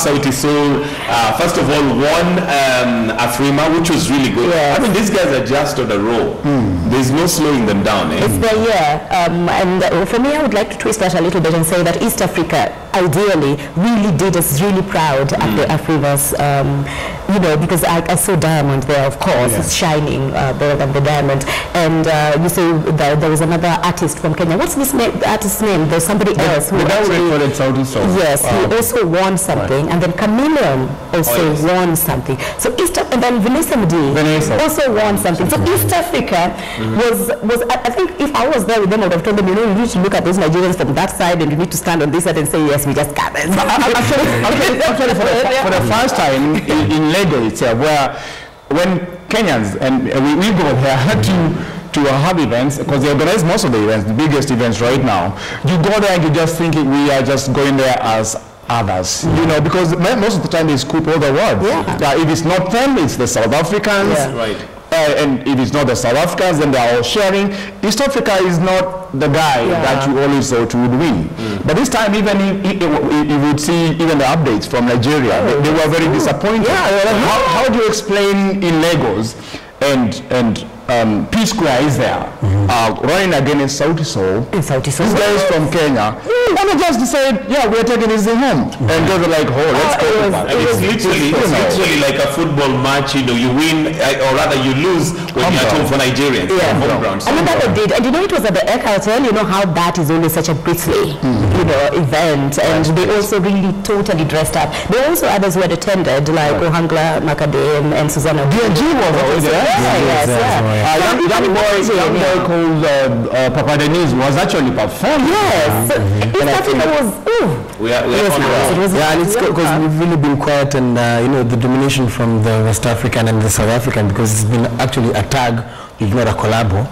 Sauti Sol, first of all, won Afrima, which was really good. Yes. I mean, these guys are just on a roll. There's no slowing them down. Eh? It's their year. And for me, I would like to twist that a little bit and say that East Africa, ideally, really did us really proud at the Afrimas. You know, because I saw Diamond there, of course. It's shining better than the Diamond. And you say there was another artist from Kenya. What's this artist's name? There's somebody else who actually... Sauti Sol. Yes, he also won something. And then Chameleon also won something. So and then Vanessa also won something. So East Africa was I think if I was there with them, I would have told them, you know, you need to look at those Nigerians from that side and you need to stand on this side and say, yes, we just got it. Actually, for the first time in Lagos, where when Kenyans, and we go there to have events, because they organize most of the events, the biggest events right now, you go there and you just think we are just going there as others, you know, because most of the time they scoop all the world. If it's not them, it's the South Africans. Right. And if it's not the South Africans, then they're all sharing. East Africa is not the guy that you always thought would win. But this time, even if you would see even the updates from Nigeria, they were very disappointed. How do you explain in Lagos and P Square is there, running against Sauti Sol. These guys from Kenya, and they just decided, we're taking this thing home. And they were like, let's go. It's literally like a football match. You know, you win, or rather you lose when you're at home for Nigerians. I mean, that they did. And you know, it was at the Ek Hotel. You know how that is always such a grisly, you know, event. And they also really totally dressed up. There were also others who had attended, like Ohangla Makade and Susanna. D&G was always there. Yes. Young boy called Papa Denise was actually performing. Yes. East Africa was, we are on and it's because we've really been quiet, and you know, the domination from the West African and the South African, because it's been actually a tag, if not a collabo,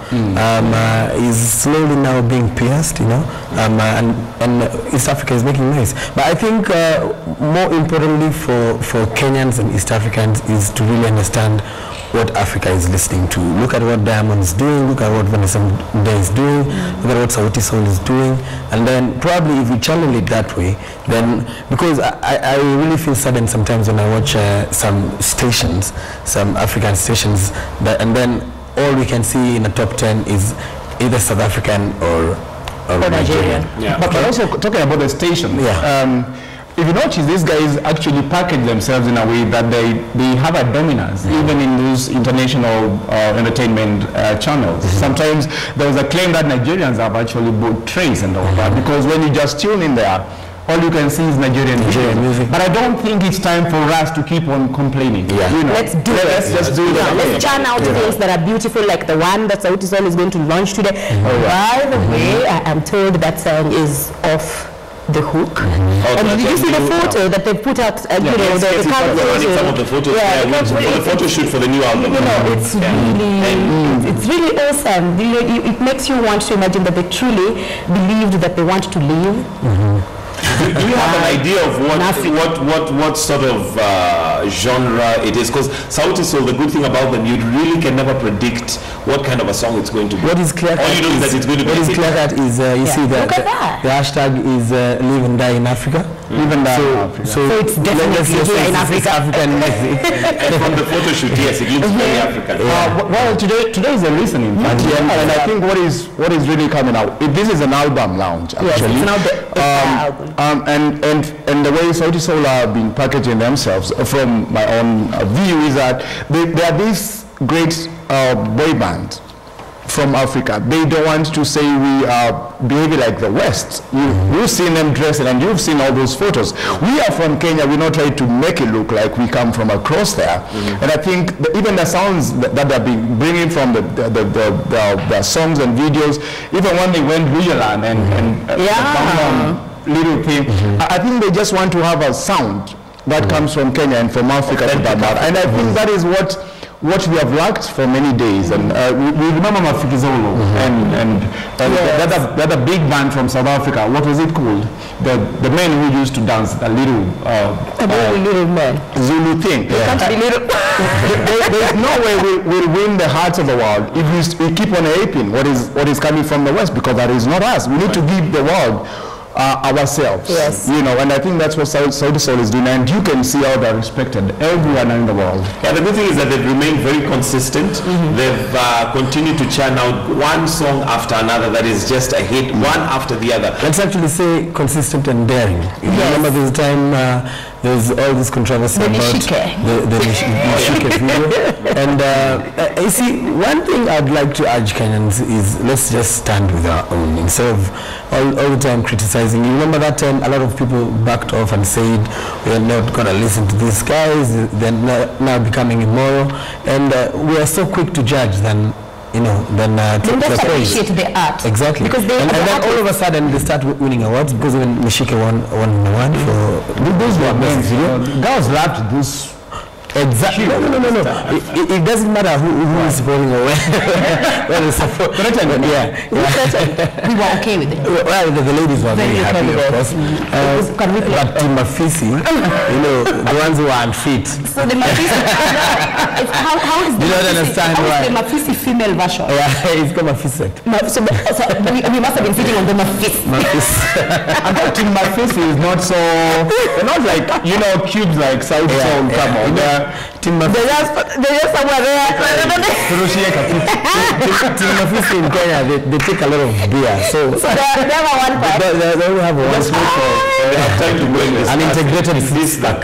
is slowly now being pierced, you know, and East Africa is making noise. But I think more importantly for Kenyans and East Africans is to really understand what Africa is listening to. Look at what Diamond is doing, look at what Vanessa is doing, look at what Sauti Sol is doing, and then probably if we channel it that way, then, because I really feel saddened sometimes when I watch some stations, some African stations, and then all we can see in the top 10 is either South African or Nigerian. But also talking about the station, if you notice, these guys actually package themselves in a way that they have a dominance, even in those international entertainment channels. Sometimes there was a claim that Nigerians have actually bought trays and all that, because when you just tune in there, all you can see is Nigerian music. But I don't think it's time for us to keep on complaining. You know, let's do it. Let's just do it. Let's churn out things that are beautiful, like the one that Sauti Sol is going to launch today. By the way, I am told that song is off the hook. And did you see the photo that they put out? You know, the cover photo. Some of the photos for the photo shoot for the new album. You know, it's really awesome. You know, it makes you want to imagine that they truly believed that they want to live. Do you have an idea of what sort of genre it is? Because Sauti Sol, the good thing about them, you really can never predict what kind of a song it's going to be. What is clear all you know is that it's going to be. What is clear that is you see that the hashtag is live and die in Africa. Live and die in Africa. So it's definitely here in Africa. And from the photo shoot, yes, it looks very African. Well, today is a listening party, and I think what is really coming out. This is an album launch, actually. Yes, it's an album. And the way Sauti Sol are being packaging themselves, from my own view, is that they are this great boy band from Africa. They don't want to say we are behaving like the West. You've seen them dressing, and you've seen all those photos. We are from Kenya. We're not trying to make it look like we come from across there. And I think even the sounds that they've been bringing from the songs and videos, even when they went Vigilant and little thing, I think they just want to have a sound that comes from Kenya and from Africa to that matter. And I think that is what we have lacked for many days. And we remember Mafikizolo and the other big band from South Africa. What was it called? The men who used to dance the little Zulu thing. There's no way we'll win the hearts of the world if we keep on aping what is coming from the West, because that is not us. We need to give the world ourselves. Yes. You know, and I think that's what Sauti Sol is doing, and you can see how they're respected everywhere in the world. Yeah, the good thing is that they've remained very consistent. They've continued to churn out one song after another that is just a hit, one after the other. Let's actually say consistent and daring. You remember there's a time there's all this controversy about the Mishike video. And you see, one thing I'd like to urge Kenyans is let's just stand with our own instead of all the time criticizing. You remember that time a lot of people backed off and said we're not going to listen to these guys, they're now becoming immoral, and we are so quick to judge than to appreciate the art. Exactly. Because and then all of a sudden they start winning awards, because even Mishike won an award for those were men, you know. Girls loved this. Exactly. No. It doesn't matter who is supporting or where they support. We were okay with it. Well, the ladies were very happy, of course. But Team Mafisi, the ones who are unfit. So the Mafisi, how is the Mafisi female version? Yeah, it's called Mafisi. So we must have been sitting on the Mafisi. And that Team Mafisi is not so, they're not like, cubes like Sauti Sol, come on. Team Mafisi somewhere there. Team Mafisi in Kenya, they take a lot of beer. So they have one part. They only have one smoke for time to go in this an integrated food stack.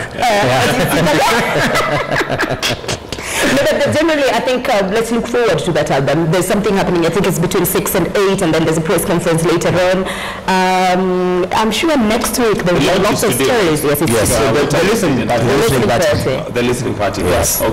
But generally, I think let's look forward to that album. There's something happening. I think it's between 6 and 8, and then there's a press conference later on. I'm sure next week there will be lots of stories. Yes, the listening party. The listening party. Yes. Okay.